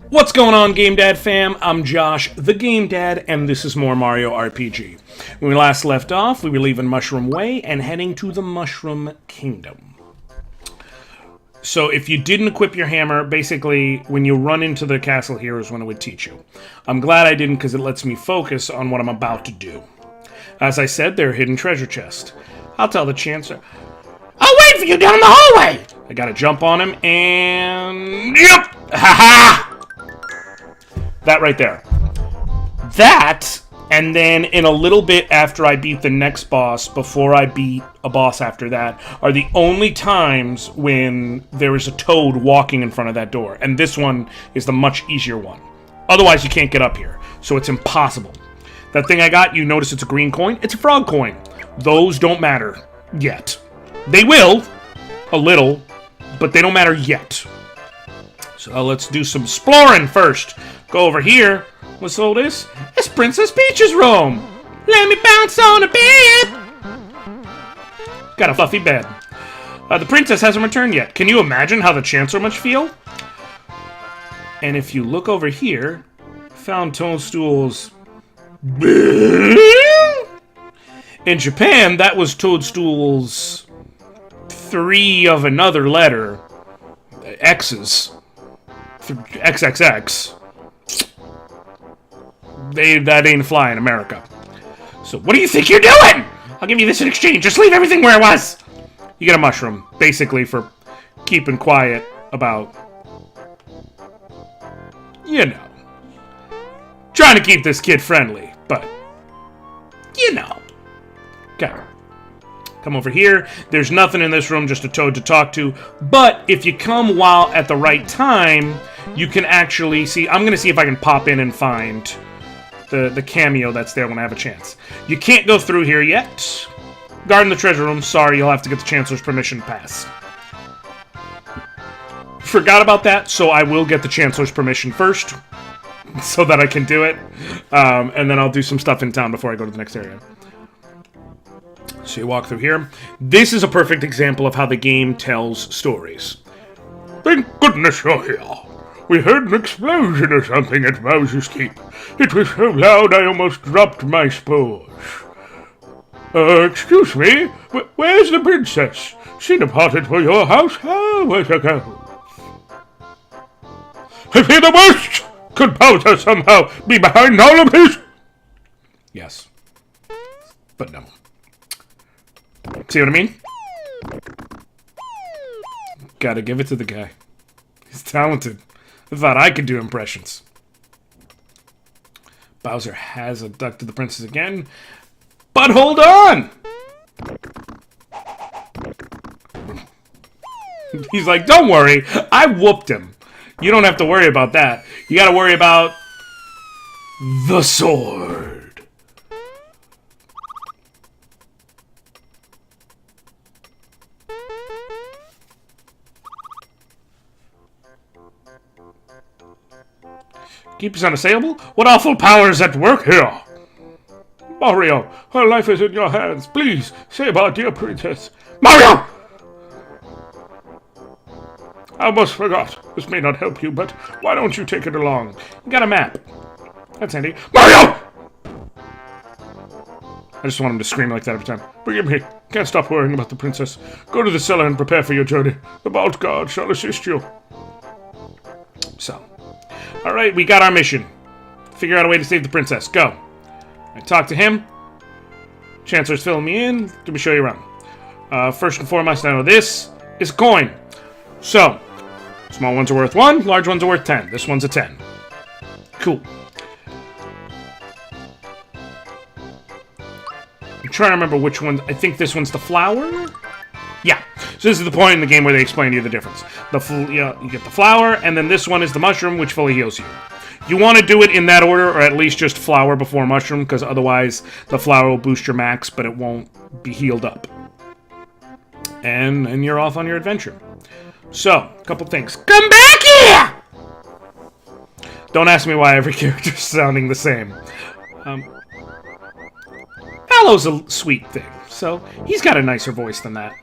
What's going on, GameDad fam? I'm Josh, the GameDad, and this is more Mario RPG. When we last left off, we were leaving Mushroom Way and heading to the Mushroom Kingdom. So if you didn't equip your hammer, basically, when you run into the castle here is when it would teach you. I'm glad I didn't because it lets me focus on what I'm about to do. As I said, they're a hidden treasure chest. I'll tell the Chancer. I'll wait for you down the hallway! I gotta jump on him and... Yep! Ha-ha! That right there. That, and then in a little bit after I beat the next boss, before I beat a boss after that, are the only times when there is a toad walking in front of that door. And this one is the much easier one. Otherwise, you can't get up here. So it's impossible. That thing I got, you notice it's a green coin? It's a frog coin. Those don't matter yet. They will, a little, but they don't matter yet. So let's do some exploring first. Go over here. What's all this? It's Princess Peach's room. Let me bounce on a bed. Got a fluffy bed. The princess hasn't returned yet. Can you imagine how the Chancellor must feel? And if you look over here, found Toadstool's... In Japan, that was Toadstool's 3 of another letter. X's. XXX. That ain't fly in America. So what do you think you're doing? I'll give you this in exchange. Just leave everything where it was. You get a mushroom, basically, for keeping quiet about, you know, trying to keep this kid friendly, but, you know. Okay. Come over here. There's nothing in this room, just a toad to talk to. But if you come while at the right time, you can actually see... I'm going to see if I can pop in and find the cameo that's there when I have a chance. You can't go through here yet. Guarding the treasure room. Sorry, you'll have to get the Chancellor's permission pass. Forgot about that, so I will get the Chancellor's permission first, so that I can do it. And then I'll do some stuff in town before I go to the next area. So you walk through here. This is a perfect example of how the game tells stories. Thank goodness you're here. We heard an explosion or something at Bowser's Keep. It was so loud I almost dropped my spores. Excuse me, where's the princess? She departed for your house hours ago. I fear the worst! Could Bowser somehow be behind all of this? Yes. But no. See what I mean? Gotta give it to the guy. He's talented. I thought I could do impressions. Bowser has abducted the princess again. But hold on! He's like, don't worry. I whooped him. You don't have to worry about that. You gotta worry about... the sword. Keep us unassailable? What awful power is at work here? Mario, her life is in your hands. Please, save our dear princess. Mario! I almost forgot. This may not help you, but why don't you take it along? You got a map. That's handy. Mario! I just want him to scream like that every time. Forgive me. Can't stop worrying about the princess. Go to the cellar and prepare for your journey. The Vault Guard shall assist you. So. Alright, we got our mission. Figure out a way to save the princess. Go. I talk to him. Chancellor's filling me in. Let me show you around. First and foremost, I know this is a coin. So, small ones are worth 1, large ones are worth 10. This one's a 10. Cool. I'm trying to remember which one. I think this one's the flower? Yeah. So this is the point in the game where they explain to you the difference. You get the flower, and then this one is the mushroom, which fully heals you. You want to do it in that order, or at least just flower before mushroom, because otherwise the flower will boost your max, but it won't be healed up. And you're off on your adventure. So, a couple things. Come back here! Don't ask me why every character's sounding the same. Mallow's a sweet thing, so he's got a nicer voice than that.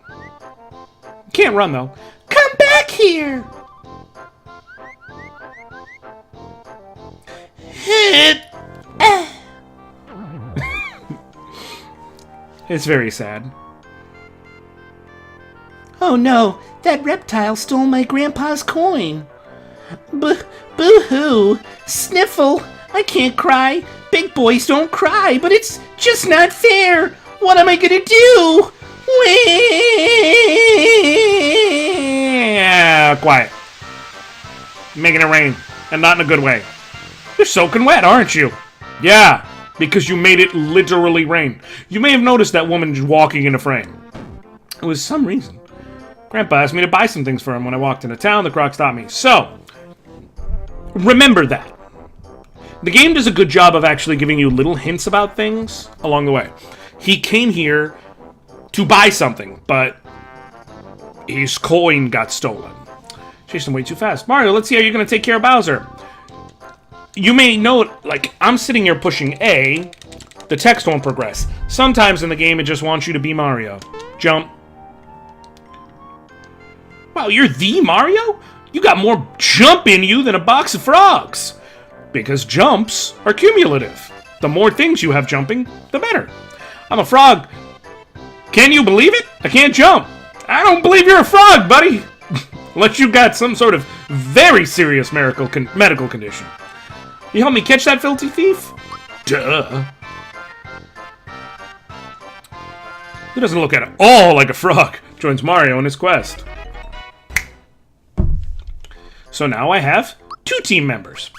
Can't run, though. Come back here! It's very sad. Oh no, that reptile stole my grandpa's coin. Boo-hoo. Sniffle. I can't cry. Big boys don't cry, but it's just not fair. What am I gonna do? Yeah, quiet. Making it rain, and not in a good way. You're soaking wet, aren't you? Yeah, because you made it literally rain. You may have noticed that woman walking in a frame. It was some reason. Grandpa asked me to buy some things for him when I walked into town. The croc stopped me. So, remember that. The game does a good job of actually giving you little hints about things along the way. He came here to buy something, but his coin got stolen. Chased him way too fast. Mario, let's see how you're going to take care of Bowser. You may note, like, I'm sitting here pushing A. The text won't progress. Sometimes in the game, it just wants you to be Mario. Jump. Wow, you're the Mario? You got more jump in you than a box of frogs. Because jumps are cumulative. The more things you have jumping, the better. I'm a frog. Can you believe it? I can't jump. I don't believe you're a frog, buddy. Unless you got some sort of very serious medical condition. You help me catch that filthy thief? Duh. He doesn't look at all like a frog. Joins Mario in his quest. So now I have 2 team members.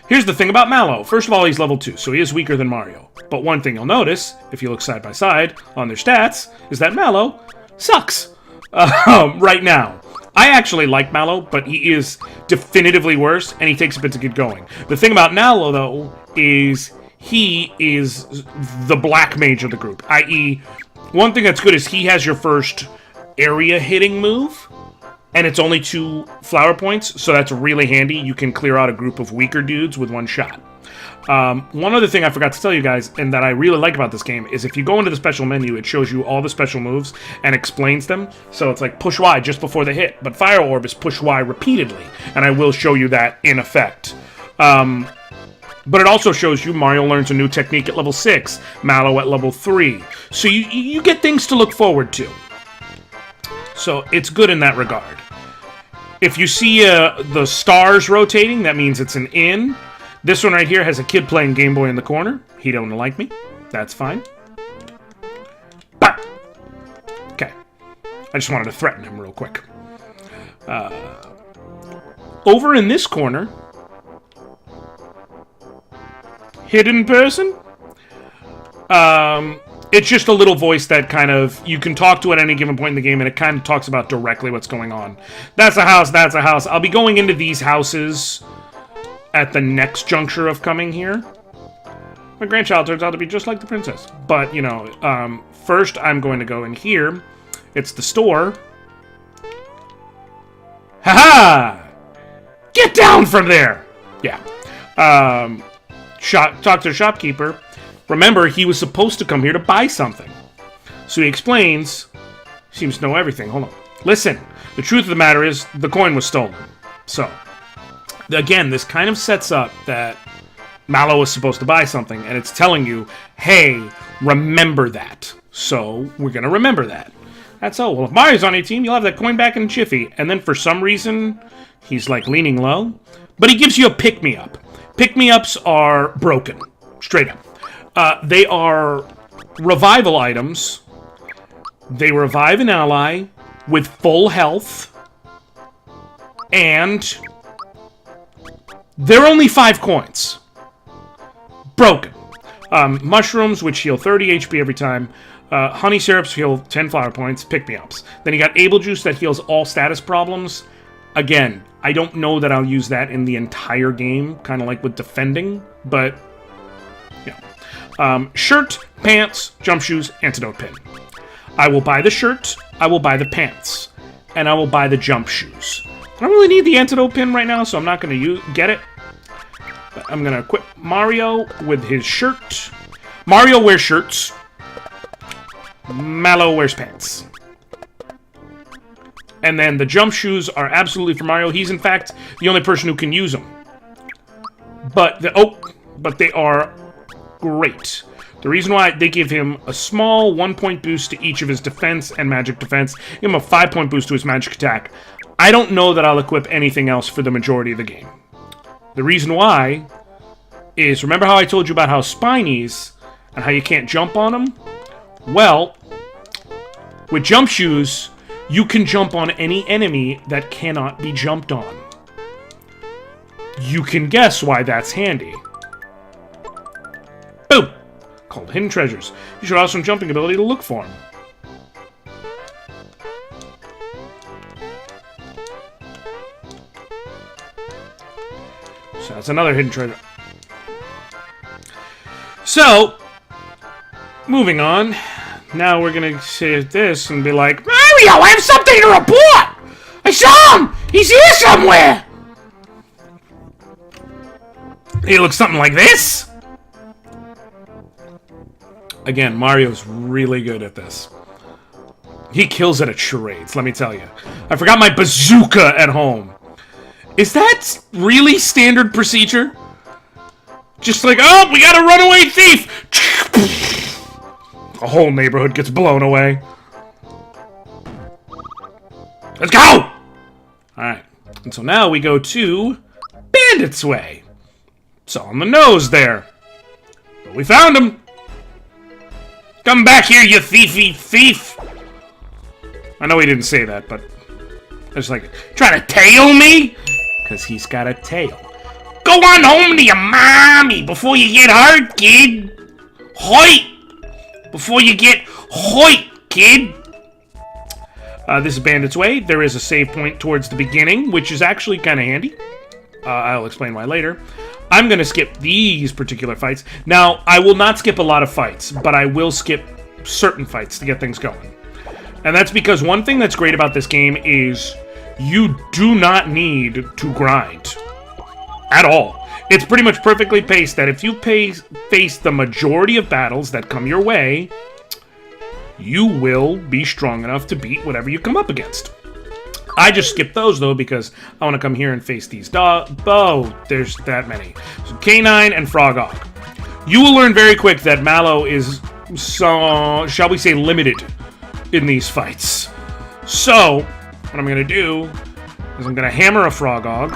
Here's the thing about Mallow. First of all, he's level 2, so he is weaker than Mario. But one thing you'll notice, if you look side by side on their stats, is that Mallow sucks right now. I actually like Mallow, but he is definitively worse, and he takes a bit to get going. The thing about Mallow, though, is he is the black mage of the group, i.e., one thing that's good is he has your first area hitting move, and it's only 2 flower points, so that's really handy. You can clear out a group of weaker dudes with 1 shot. One other thing I forgot to tell you guys, and that I really like about this game, is if you go into the special menu, it shows you all the special moves and explains them. So it's like push Y just before the hit, but Fire Orb is push Y repeatedly, and I will show you that in effect. But it also shows you Mario learns a new technique at level 6, Mallow at level 3. So you get things to look forward to. So it's good in that regard. If you see the stars rotating, that means it's an in. This one right here has a kid playing Game Boy in the corner. He don't like me. That's fine. Bah! Okay. I just wanted to threaten him real quick. Over in this corner, hidden person. It's just a little voice that kind of you can talk to at any given point in the game, and it kind of talks about directly what's going on. That's a house, that's a house. I'll be going into these houses at the next juncture of coming here. My grandchild turns out to be just like the princess. But, you know, first I'm going to go in here. It's the store. Ha-ha! Get down from there! Yeah. Talk to the shopkeeper. Remember, he was supposed to come here to buy something. So he explains. Seems to know everything. Hold on. Listen, the truth of the matter is, the coin was stolen. So, again, this kind of sets up that Mallow was supposed to buy something, and it's telling you, hey, remember that. So, we're going to remember that. That's all. Well, if Mario's on your team, you'll have that coin back in a jiffy. And then for some reason, he's like leaning low. But he gives you a pick-me-up. Pick-me-ups are broken. Straight up. They are revival items. They revive an ally with full health. And they're only 5 coins. Broken. Mushrooms, which heal 30 HP every time. Honey syrups heal 10 flower points. Pick-me-ups. Then you got Able Juice that heals all status problems. Again, I don't know that I'll use that in the entire game, kind of like with defending, but yeah. Shirt, pants, jump shoes, antidote pin. I will buy the shirt, I will buy the pants, and I will buy the jump shoes. I don't really need the antidote pin right now, so I'm not going to get it. But I'm going to equip Mario with his shirt. Mario wears shirts. Mallow wears pants. And then the jump shoes are absolutely for Mario. He's, in fact, the only person who can use them. But, but they are great. The reason why they give him a small 1-point boost to each of his defense and magic defense, give him a 5-point boost to his magic attack. I don't know that I'll equip anything else for the majority of the game. The reason why is, remember how I told you about how spinies and how you can't jump on them? Well, with jump shoes, you can jump on any enemy that cannot be jumped on. You can guess why that's handy. Boom! Called hidden treasures. You should have some jumping ability to look for them. So that's another hidden treasure. So, moving on. Now we're gonna say this and be like, Mario, I have something to report! I saw him! He's here somewhere! He looks something like this. Again, Mario's really good at this. He kills it at charades, let me tell you. I forgot my bazooka at home. Is that really standard procedure? Just like, oh, we got a runaway thief! The whole neighborhood gets blown away. Let's go! Alright, and so now we go to Bandit's Way. It's on the nose there. But we found him. Come back here, you thiefy thief! I know he didn't say that, but I was like, trying to tail me? Because he's got a tail. Go on home to your mommy before you get hurt, kid. Hoit! Before you get hoit, kid. This is Bandit's Way. There is a save point towards the beginning, which is actually kind of handy. I'll explain why later. I'm going to skip these particular fights. Now, I will not skip a lot of fights, but I will skip certain fights to get things going. And that's because one thing that's great about this game is you do not need to grind. At all. It's pretty much perfectly paced that if you face the majority of battles that come your way, you will be strong enough to beat whatever you come up against. I just skip those, though, because I want to come here and face these there's that many. So K9 and Frogog. You will learn very quick that Mallow is, shall we say, limited in these fights. So, what I'm going to do is I'm going to hammer a Frogog.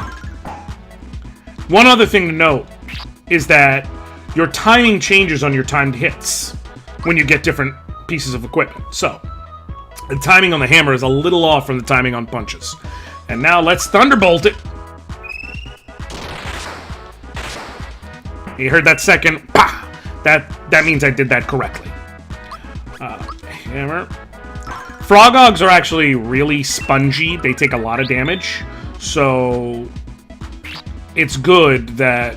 One other thing to note is that your timing changes on your timed hits when you get different pieces of equipment. So, the timing on the hammer is a little off from the timing on punches. And now let's Thunderbolt it. You heard that second? Pah! That means I did that correctly. Hammer. Frogogs are actually really spongy. They take a lot of damage. So it's good that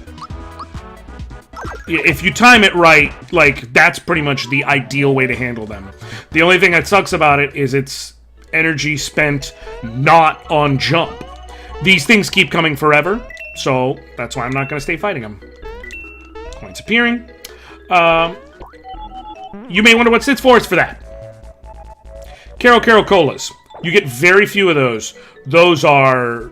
if you time it right, like, that's pretty much the ideal way to handle them. The only thing that sucks about it is it's energy spent not on jump. These things keep coming forever, so that's why I'm not going to stay fighting them. Points appearing. You may wonder what sits for. It's for that. Caro Colas. You get very few of those. Those are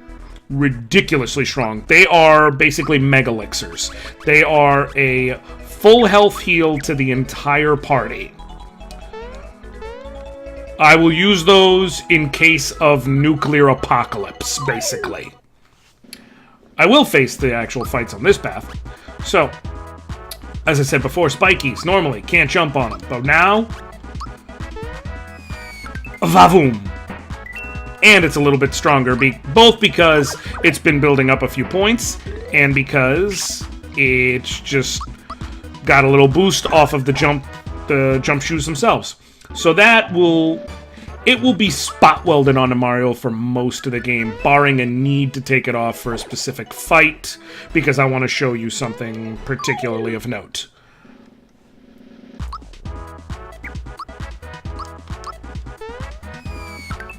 ridiculously strong. They are basically mega elixirs. They are a full health heal to the entire party. I will use those in case of nuclear apocalypse, basically. I will face the actual fights on this path. So, as I said before, spikies normally can't jump on them, but now, vavoom. And it's a little bit stronger, both because it's been building up a few points, and because it's just got a little boost off of the jump shoes themselves. So it will be spot welded onto Mario for most of the game, barring a need to take it off for a specific fight, because I want to show you something particularly of note.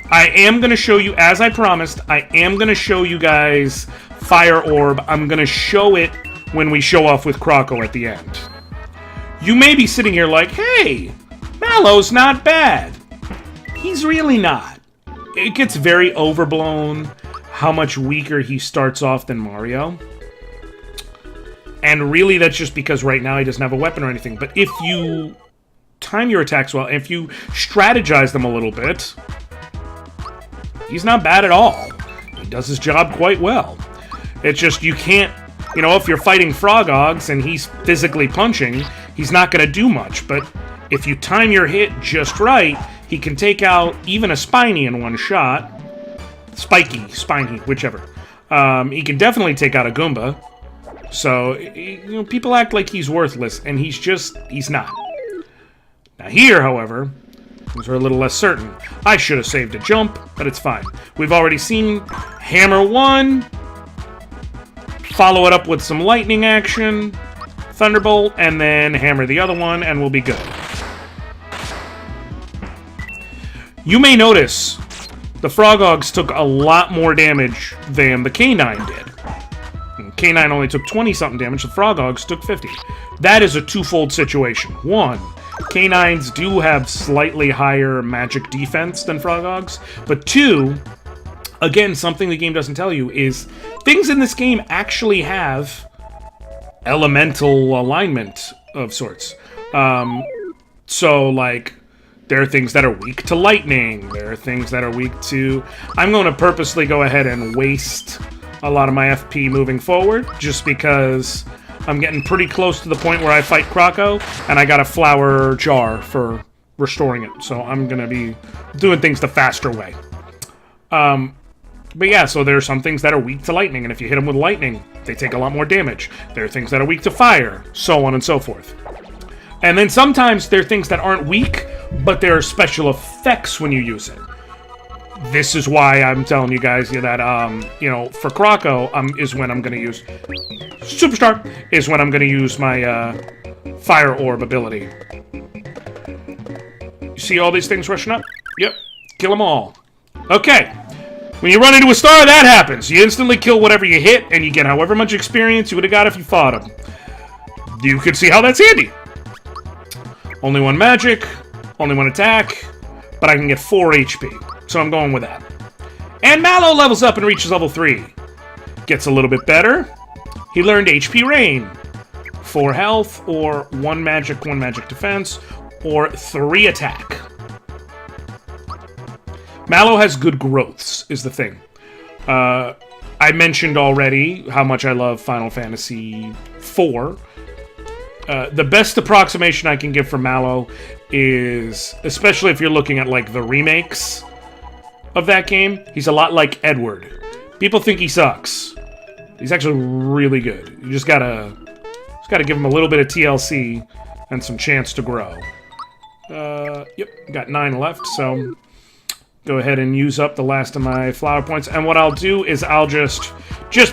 I am going to show you, as I promised, I am going to show you guys Fire Orb. I'm going to show it when we show off with Croco at the end. You may be sitting here like, hey, Mallow's not bad. He's really not. It gets very overblown how much weaker he starts off than Mario. And really, that's just because right now he doesn't have a weapon or anything. But if you time your attacks well, if you strategize them a little bit, he's not bad at all. He does his job quite well. It's just you can't, you know, if you're fighting Frogogs and he's physically punching, he's not going to do much. But if you time your hit just right, he can take out even a Spiny in one shot. Spiny, whichever. He can definitely take out a Goomba. So, you know, people act like he's worthless, and he's not. Now here, however, things are a little less certain. I should have saved a jump, but it's fine. We've already seen Hammer 1, follow it up with some lightning action, Thunderbolt, and then hammer the other one, and we'll be good. You may notice the Frogogs took a lot more damage than the K9 did. K9 only took 20-something damage, the Frogogs took 50. That is a twofold situation. One, K9s do have slightly higher magic defense than Frogogs, but two, again, something the game doesn't tell you is things in this game actually have elemental alignment of sorts. So, like, there are things that are weak to lightning. There are things that are weak to... I'm going to purposely go ahead and waste a lot of my FP moving forward, just because I'm getting pretty close to the point where I fight Croco, and I got a flower jar for restoring it. So I'm going to be doing things the faster way. But yeah, so there are some things that are weak to lightning, and if you hit them with lightning, they take a lot more damage. There are things that are weak to fire, so on and so forth. And then sometimes there are things that aren't weak, but there are special effects when you use it. This is why I'm telling you guys that, you know, for Croco, is when I'm going to use... Superstar is when I'm going to use my, Fire Orb ability. You see all these things rushing up? Yep. Kill them all. Okay. When you run into a star, that happens. You instantly kill whatever you hit, and you get however much experience you would have got if you fought him. You can see how that's handy. Only one magic, only one attack, but I can get 4 HP. So I'm going with that. And Mallow levels up and reaches level 3. Gets a little bit better. He learned HP Rain. 4 health, or 1 magic defense, or 3 attack. Mallow has good growths, is the thing. I mentioned already how much I love Final Fantasy IV. The best approximation I can give for Mallow is, especially if you're looking at, like, the remakes of that game, he's a lot like Edward. People think he sucks. He's actually really good. You just gotta give him a little bit of TLC and some chance to grow. Yep, got 9 left, so go ahead and use up the last of my flower points. And what I'll do is I'll just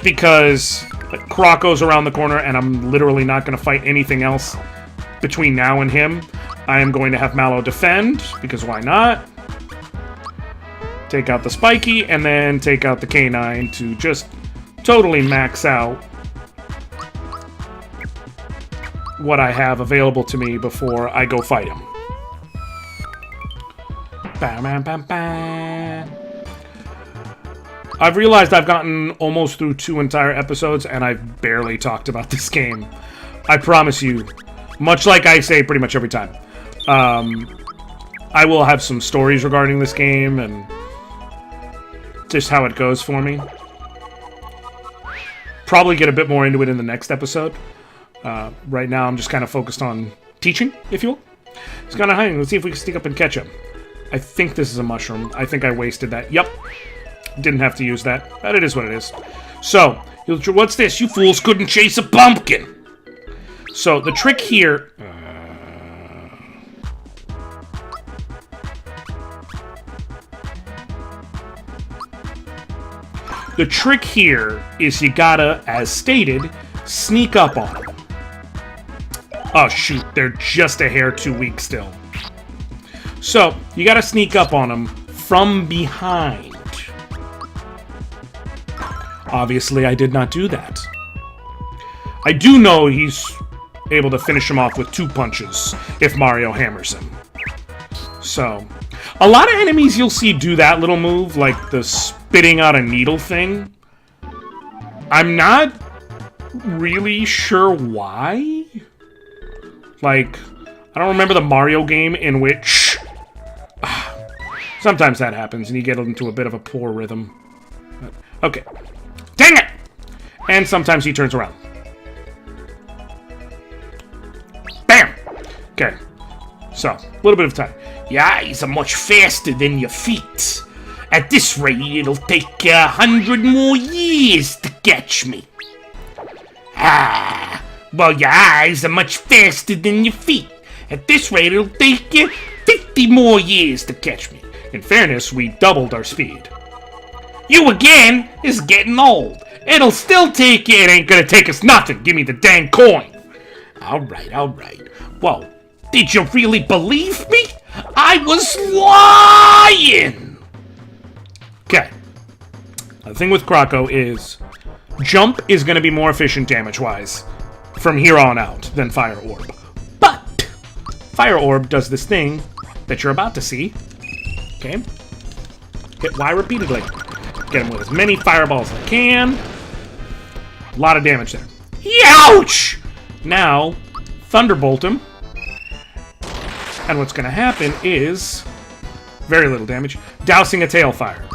because Croco's around the corner and I'm literally not going to fight anything else between now and him, I am going to have Mallow defend, because why not? Take out the Spiky, and then take out the K9 to just totally max out what I have available to me before I go fight him. I've realized I've gotten almost through 2 entire episodes, and I've barely talked about this game. I promise you, much like I say pretty much every time, I will have some stories regarding this game, and just how it goes for me. Probably get a bit more into it in the next episode. Right now, I'm just kind of focused on teaching, if you will. It's kind of hiding. Let's see if we can sneak up and catch him. I think this is a mushroom. I think I wasted that. Yep. Didn't have to use that. But it is what it is. So, what's this? You fools couldn't chase a pumpkin! So, the trick here... The trick here is you gotta, as stated, sneak up on them. Oh shoot, they're just a hair too weak still. So, you gotta sneak up on them from behind. Obviously, I did not do that. I do know he's able to finish him off with 2 punches if Mario hammers him. So, a lot of enemies you'll see do that little move, like the spitting out a needle thing. I'm not really sure why. Like, I don't remember the Mario game in which... Sometimes that happens, and you get into a bit of a poor rhythm. Okay. Dang it! And sometimes he turns around. Bam! Okay. So, a little bit of time. Your eyes are much faster than your feet. At this rate, it'll take 100 more years to catch me. Well, your eyes are much faster than your feet. At this rate, it'll take you 50 more years to catch me. In fairness, we doubled our speed. You again is getting old. It'll still take you. It ain't gonna take us nothing. Give me the dang coin. All right. Whoa. Did you really believe me? I was lying! Okay. The thing with Croco is... Jump is going to be more efficient damage-wise from here on out than Fire Orb. But Fire Orb does this thing that you're about to see. Okay. Hit Y repeatedly. Get him with as many fireballs as I can. A lot of damage there. Ouch! Now, Thunderbolt him. And what's going to happen is... Very little damage. Dousing a tail fire.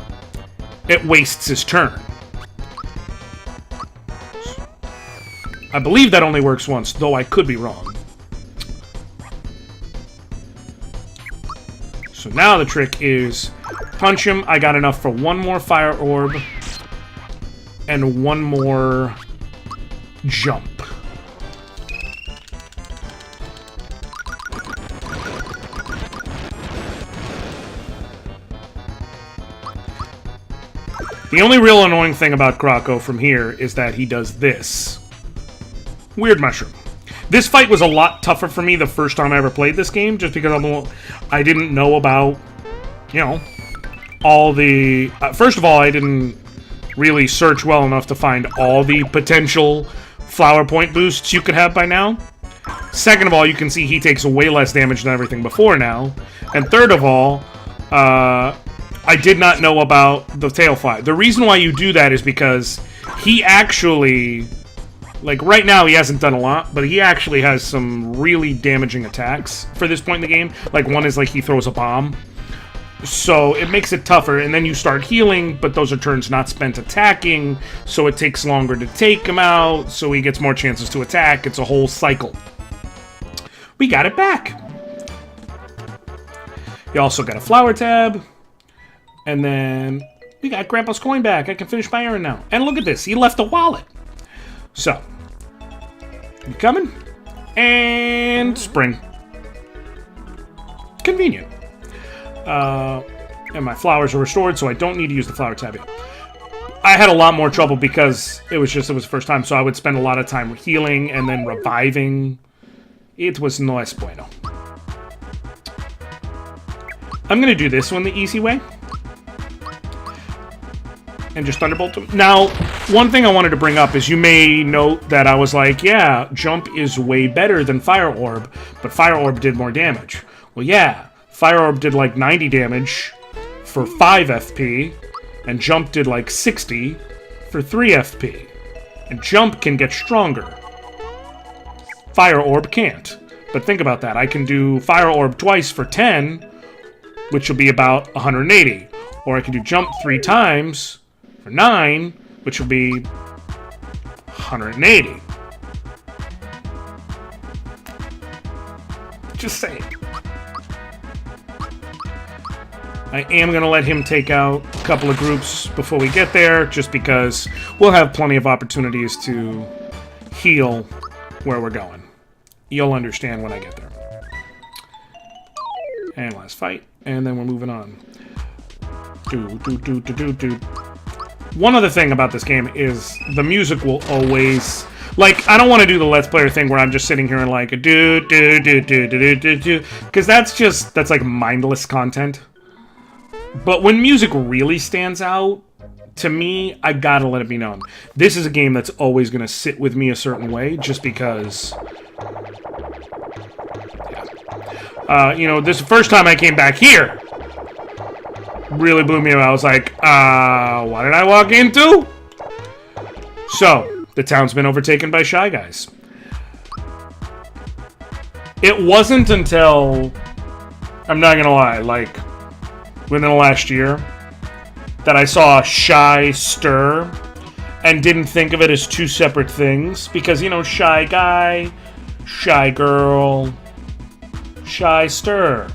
It wastes his turn. I believe that only works once, though I could be wrong. So now the trick is... Punch him. I got enough for one more Fire Orb. And one more... Jump. The only real annoying thing about Croco from here is that he does this. Weird Mushroom. This fight was a lot tougher for me the first time I ever played this game, just because I didn't know about, you know, all the... first of all, I didn't really search well enough to find all the potential flower point boosts you could have by now. Second of all, you can see he takes way less damage than everything before now. And third of all, I did not know about the tail fly. The reason why you do that is because he actually, like right now he hasn't done a lot, but he actually has some really damaging attacks for this point in the game. Like one is like he throws a bomb. So it makes it tougher, and then you start healing, but those are turns not spent attacking, so it takes longer to take him out, so he gets more chances to attack. It's a whole cycle. We got it back. You also got a flower tab. And then we got Grandpa's coin back. I can finish my errand now. And look at this. He left a wallet. So, you coming? And spring. Convenient. And my flowers are restored, so I don't need to use the flower tab yet. I had a lot more trouble because it was the first time, so I would spend a lot of time healing and then reviving. It was no es bueno. I'm going to do this one the easy way. And just Thunderbolt him. Now, one thing I wanted to bring up is you may note that I was like, yeah, Jump is way better than Fire Orb, but Fire Orb did more damage. Well, yeah, Fire Orb did like 90 damage for 5 FP, and Jump did like 60 for 3 FP. And Jump can get stronger. Fire Orb can't. But think about that. I can do Fire Orb twice for 10, which will be about 180. Or I can do Jump 3 times... 9, which will be 180. Just saying. I am going to let him take out a couple of groups before we get there, just because we'll have plenty of opportunities to heal where we're going. You'll understand when I get there. And last fight, and then we're moving on. One other thing about this game is the music will always... Like, I don't want to do the Let's Player thing where I'm just sitting here and like, because that's like mindless content. But when music really stands out, to me, I gotta let it be known. This is a game that's always going to sit with me a certain way, just because... Yeah. You know, this is the first time I came back here. Really blew me away. I was like, what did I walk into? So, the town's been overtaken by Shy Guys. It wasn't until, I'm not gonna lie, like, within the last year, that I saw Shy Stir and didn't think of it as two separate things. Because, you know, Shy Guy, Shy Girl, Shy Stir.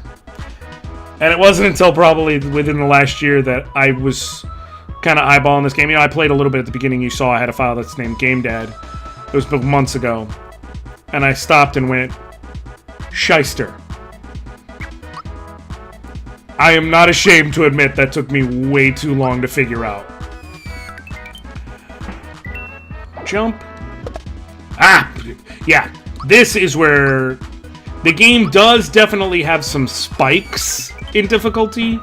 And it wasn't until probably within the last year that I was kind of eyeballing this game. You know, I played a little bit at the beginning. You saw I had a file that's named GameDad. It was built months ago. And I stopped and went, Shyster. I am not ashamed to admit that took me way too long to figure out. Jump. Ah! Yeah, this is where the game does definitely have some spikes in difficulty,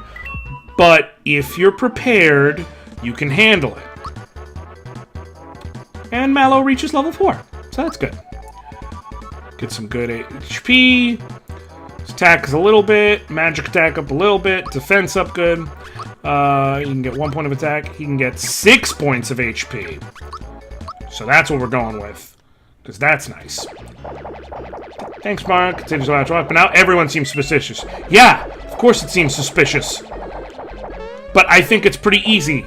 but if you're prepared, you can handle it. And Mallow reaches level 4, so that's good. Get some good HP. Attack is a little bit. Magic attack up a little bit. Defense up good. You can get 1 point of attack. He can get 6 points of HP. So that's what we're going with. Because that's nice. Thanks, Mark. Continues to watch. But now everyone seems suspicious. Yeah, of course it seems suspicious. But I think it's pretty easy.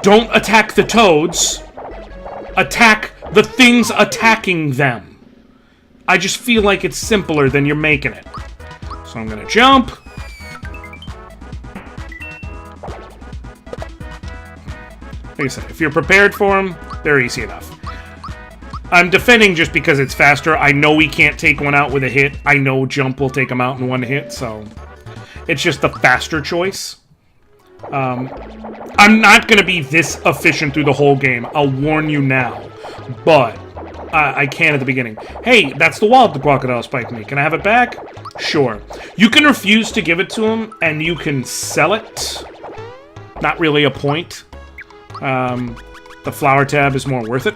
Don't attack the toads. Attack the things attacking them. I just feel like it's simpler than you're making it. So I'm gonna jump. Like I said, if you're prepared for them, they're easy enough. I'm defending just because it's faster. I know we can't take one out with a hit. I know jump will take them out in one hit, so it's just the faster choice. I'm not gonna be this efficient through the whole game. I'll warn you now, but I can at the beginning. Hey, that's the wallet the crocodile spiked me. Can I have it back? Sure. You can refuse to give it to him, and you can sell it. Not really a point. The flower tab is more worth it.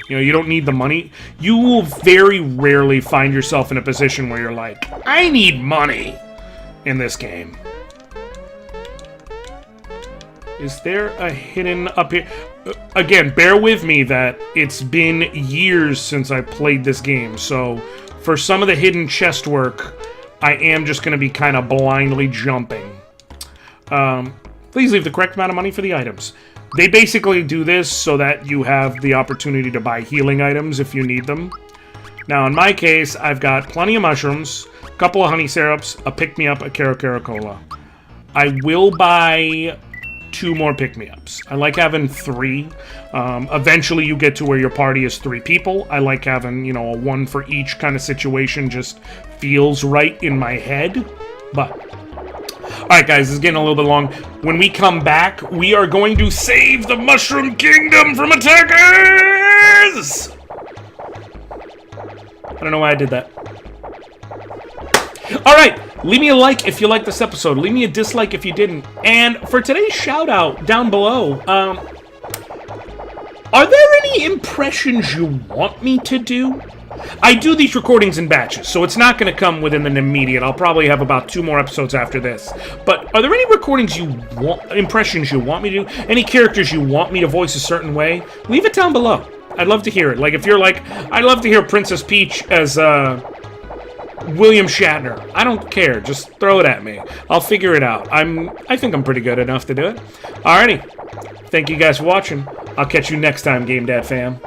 You know, you don't need the money. You will very rarely find yourself in a position where you're like, I need money in this game. Is there a hidden up here? Again, bear with me that it's been years since I played this game, so for some of the hidden chest work, I am just going to be kind of blindly jumping. Please leave the correct amount of money for the items. They basically do this so that you have the opportunity to buy healing items if you need them. Now, in my case, I've got plenty of mushrooms, a couple of honey syrups, a pick-me-up, a Caro Cola. I will buy 2 more pick-me-ups. I like having 3. Eventually you get to where your party is 3 people. I like having, you know, a 1 for each kind of situation. Just feels right in my head. But, alright guys, this is getting a little bit long. When we come back, we are going to save the Mushroom Kingdom from attackers! I don't know why I did that. Alright, leave me a like if you liked this episode. Leave me a dislike if you didn't. And for today's shout-out down below, are there any impressions you want me to do? I do these recordings in batches, so it's not going to come within an immediate. I'll probably have about 2 more episodes after this. But are there any impressions you want me to do? Any characters you want me to voice a certain way? Leave it down below. I'd love to hear it. Like, if you're like, I'd love to hear Princess Peach as, William Shatner. I don't care. Just throw it at me. I'll figure it out. I think I'm pretty good enough to do it. Alrighty. Thank you guys for watching. I'll catch you next time, GameDad fam.